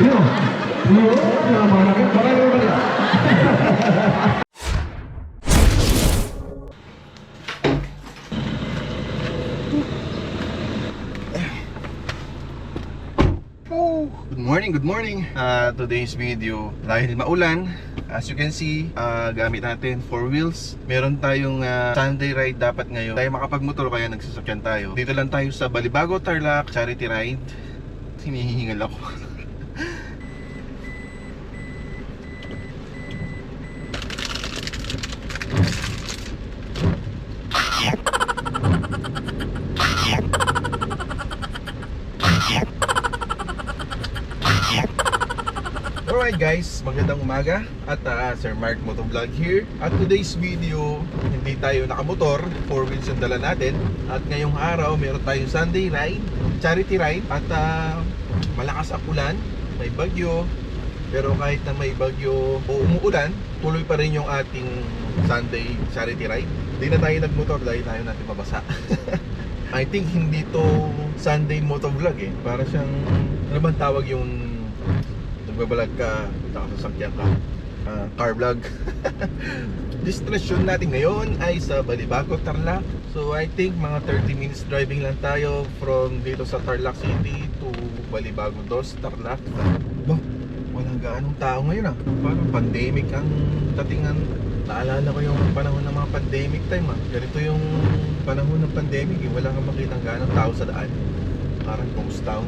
Good morning. Today's video, dahil maulan, as you can see, gamit natin 4 wheels. Meron tayong Sunday ride dapat ngayon. Tayo makapagmotor kaya nagsasakyan tayo. Dito lang tayo sa Balibago, Tarlac, charity ride. Hinihingal ako. Alright guys, magandang umaga. At Sir Mark Motovlog here. At today's video, hindi tayo nakamotor, 4 wheels yung dala natin. At ngayong araw, meron tayong Sunday ride, charity ride. At malakas ang ulan, may bagyo. Pero kahit na may bagyo o umuulan, tuloy pa rin yung ating Sunday charity ride. Hindi na tayo nagmotor dahil tayo natin mabasa. I think hindi to Sunday motovlog eh. Para siyang, ano bang tawag yung nagbabalag ka, nakasasakyan ka, car vlog. Destination natin ngayon ay sa Balibago, Tarlac. So I think mga 30 minutes driving lang tayo from dito sa Tarlac City to Balibago 2, Tarlac. Bah, walang gaanong tao ngayon Parang pandemic ang datingan. Naalala ko yung panahon ng mga pandemic time Ganito yung panahon ng pandemic Wala kang makitang gaanong tao sa daan. Parang ghost town.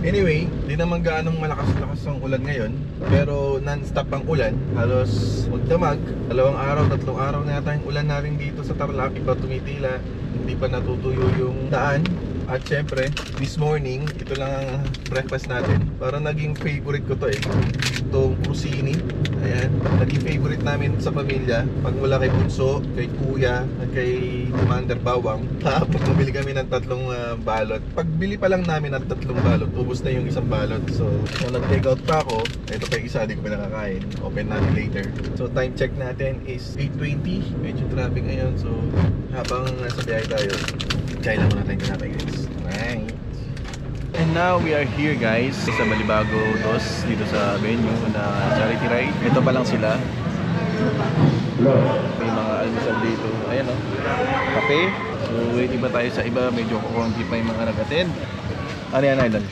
Anyway, di naman gaanong malakas-lakas ang ulan ngayon. Pero non-stop ang ulan. Halos magdamag. 2 araw, 3 araw na yata yung ulan na rin dito sa Tarlac. Iba tumitila. Hindi pa natutuyo yung daan. At syempre, this morning, ito lang ang breakfast natin. Parang naging favorite ko to itong crostini. Ayan, naging favorite namin sa pamilya. Pag mula kay Bunso, kay Kuya, at kay Commander Bawang. Kapag bumili kami ng 3 balot. Pagbili pa lang namin ng 3 balot, ubos na yung 1 balot. So, kung nag-take out pa ako, ito pa yung isa, di ko pa nakakain. Open natin later. So, time check natin is 8:20. Medyo traffic ngayon. So, habang nasa biyahe tayo, kaya lang muna tayong kanapay guys. Right. And now we are here guys sa Balibago 2 dito sa venue na charity ride. Ito pa lang sila. May mga almusal dito. Ayan kape. So waiting pa tayo sa iba. Medyo kukunti pa yung mga nag-attend. Ano yan idol?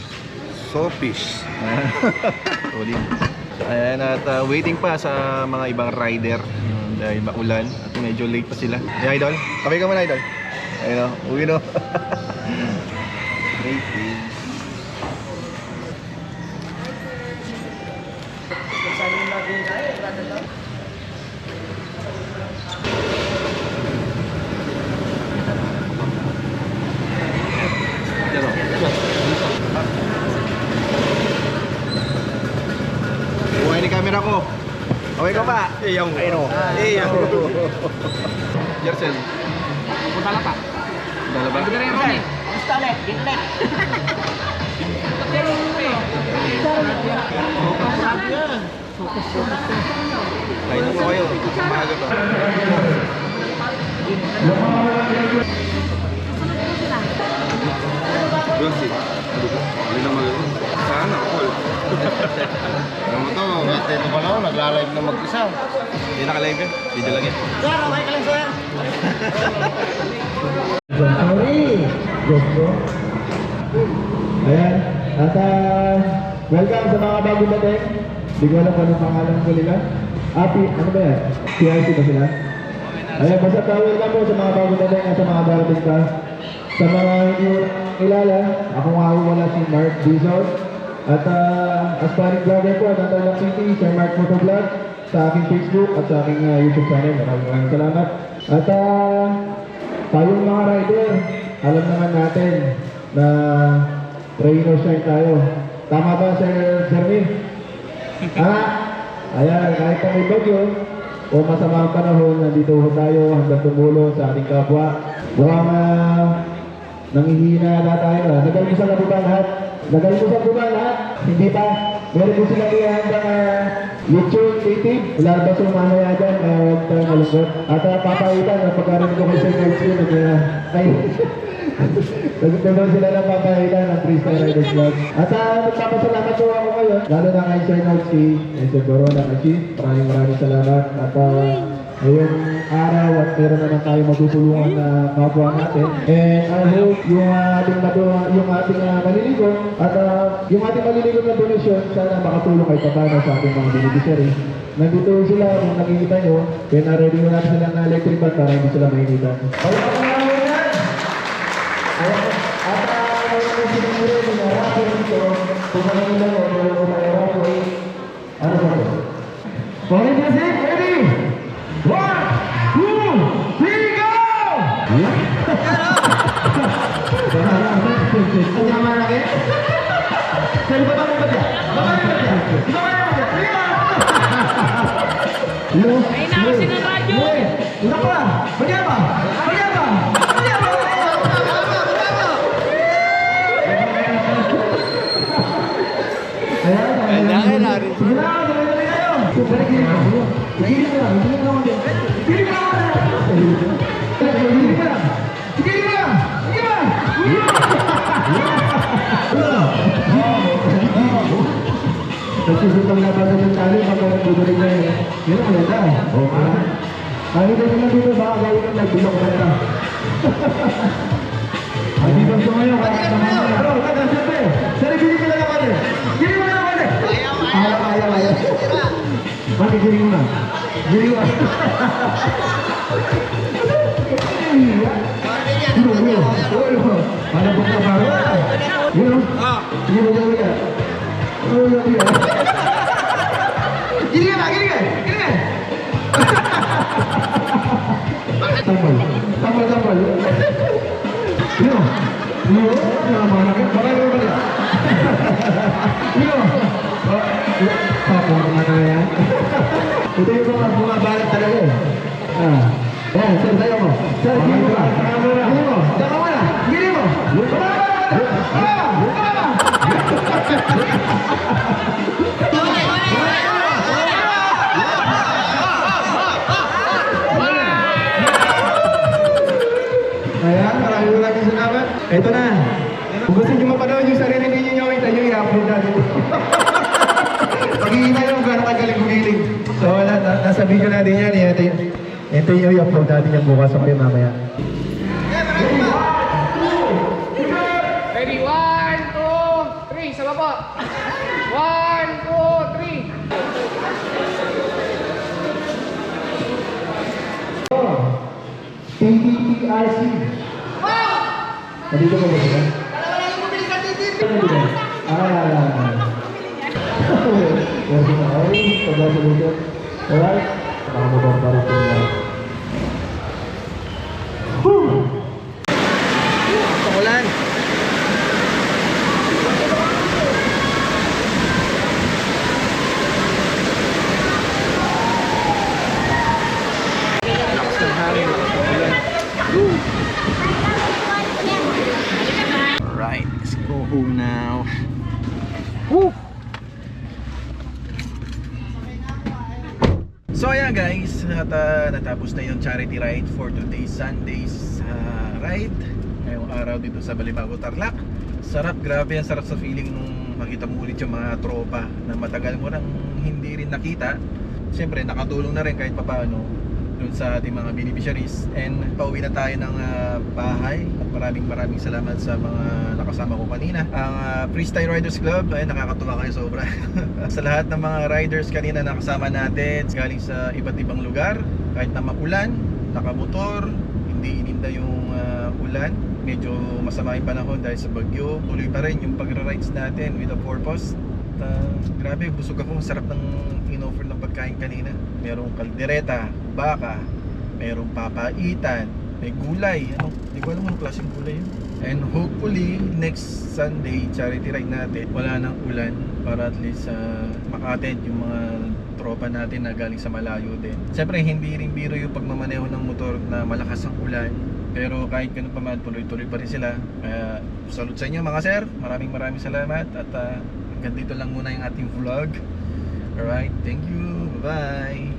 Sofish. Ulit. Ayan at waiting pa sa mga ibang rider dahil maulan at medyo late pa sila. Hey idol, kape ka muna idol. Ayun uwi no. Buhay ni camera ko. Okay ka pa? Ayun. Ayun. Jersel. Punta lang pa. Dala ba? Ito na rin yung Ronnie. Gusto ulit. Dito ulit. Kain mo kayo. Maaga pa. Josie. Hindi na magagawa. Sana all. Alam mo to, ito pa lang, nagla-live na mag-isa. Hindi naka-live yan. Video lang yan. Sir, okay ka lang sir. Sorry! GoPro. Ayan. At welcome sa mga bagong dating. Hindi ko alam kung anong pangalan ko nila. Ano ba yan? PIC ba sila? Ayan, basta welcome po sa mga bagong dating at sa mga darating ka. Sa mga hindi kilala, ako nga wala si Mark Dizon. At aspiring vlogger po at Tarlac City, Sir Mark Motovlog. Sa aking Facebook at sa aking YouTube channel. Maraming salamat. At tayong mga rider, alam naman natin na rain or shine tayo. Tama ba, Sir Jeremy? Ayan, kahit na may bagyo o masama ang panahon, nandito tayo hanggang tumulong sa ating kapwa. Mukhang nanghihina na tayo. Nag-almusal na po ba lahat? Nag-almusal po ba lahat? Hindi pa. Meron po sila hanggang YouTube native. Wala ba sa mamaya dyan? Huwag tayo malungkot. At papaitan, pagkaroon ko kay Sir Gertz yun. Nagtutunan sila ng papahita ng Freestyle Riders Club. At magpapasalamat po ako ngayon, lalo na kay Sir Nauchi, kay Sir Corona, kay Chief. Maraming salamat. At ngayong araw at meron naman tayo matutulungan na kapwa natin. And I hope yung ating maliligo at yung ating maliligo na donasyon sana makatulong kay Papano sa ating mga beneficiary. Nandito sila, kung nakikita nyo, kaya na-ready mo natin silang na electric fan para hindi sila mainitan. May nakusin ang radyo! Una pa! Magyaba! Magyaba! Magyaba! Sige na, sabay-sabay tayo! Balik din ako. Gigiling ka lang, gigiling ka lang. Gigiling ka lang! Gigiling ka lang! Gigiling ka lang! Nagsusutang labasan ng tali, pagka nagbubulig na yun. Yun ang maganda. Okay. Kahit na naman dito, baka gawin ng nagbilok ka na. Ay, di ba sumayo? Bro, kada, siyempre. Sari, giling ka lang ako din. Giling mo lang ako din. Ayaw. Bakit giling mo na? Giling mo. Paano po ka paro? Yun o? Sige mo dyan ulit. Gini ka! Tambal. Yun o? Manakit. Baka yun ba niya? Yun o? Tapos na yan. Ito yung mga bumabalat talaga eh. Ayan, sir, sayo mo. Sir, gini mo ka. Gini mo. Daka mo na. Gini mo. Ayan, maraming salamat. Ito na. Kung gusto nyo mapanood yung sarili ninyo nyo, ito yung i-upload natin. Pagkikita nyo kung gano'ng kagaling gumiling. So, nasa video natin yan. Ito yung i-upload natin yung bukas o kayo mamaya. Ready? 1, 2, 3. Sama po. 1, 2, 3. TTTRC. Nandito ko ba sila? Merci na kayo. Pagkasulutan. Alright? Makamabarbarin ko na. Pangulan. Lakas ng hangin. Go. Alright, let's go home now. Woo! So ayan guys, at natapos na yung charity ride for today's Sunday's ride. Ngayong araw dito sa Balibago, Tarlac. Sarap, grabe, ang sarap sa feeling nung makita mo ulit yung mga tropa na matagal mo nang hindi rin nakita. Siyempre nakatulong na rin kahit papaano dun sa ating mga beneficiaries. And pauwi na tayo ng bahay. At maraming salamat sa mga nakasama ko kanina. Ang Freestyle Riders Club, ay nakakatuwa kayo sobra. Sa lahat ng mga riders kanina nakasama natin, galing sa iba't ibang lugar, kahit na maulan, nakamotor, hindi ininda yung ulan, medyo masama yung panahon dahil sa bagyo, tuloy pa rin yung pagra-rides natin with a purpose. Grabe, busog ako. Sarap ng in-offer ng pagkain kanina. Merong kaldereta, baka, merong papaitan, may gulay. Hindi ko alam anong klaseng gulay yun. And hopefully next Sunday charity ride natin, wala nang ulan para at least maka-attend yung mga tropa natin na galing sa malayo din. Siyempre hindi rin biro yung pagmamaneho ng motor na malakas ang ulan. Pero kahit ganun pa man, tuloy-tuloy pa rin sila. Kaya salute sa inyo mga sir. Maraming salamat. At hanggang dito lang muna yung ating vlog. Alright, thank you. Bye-bye.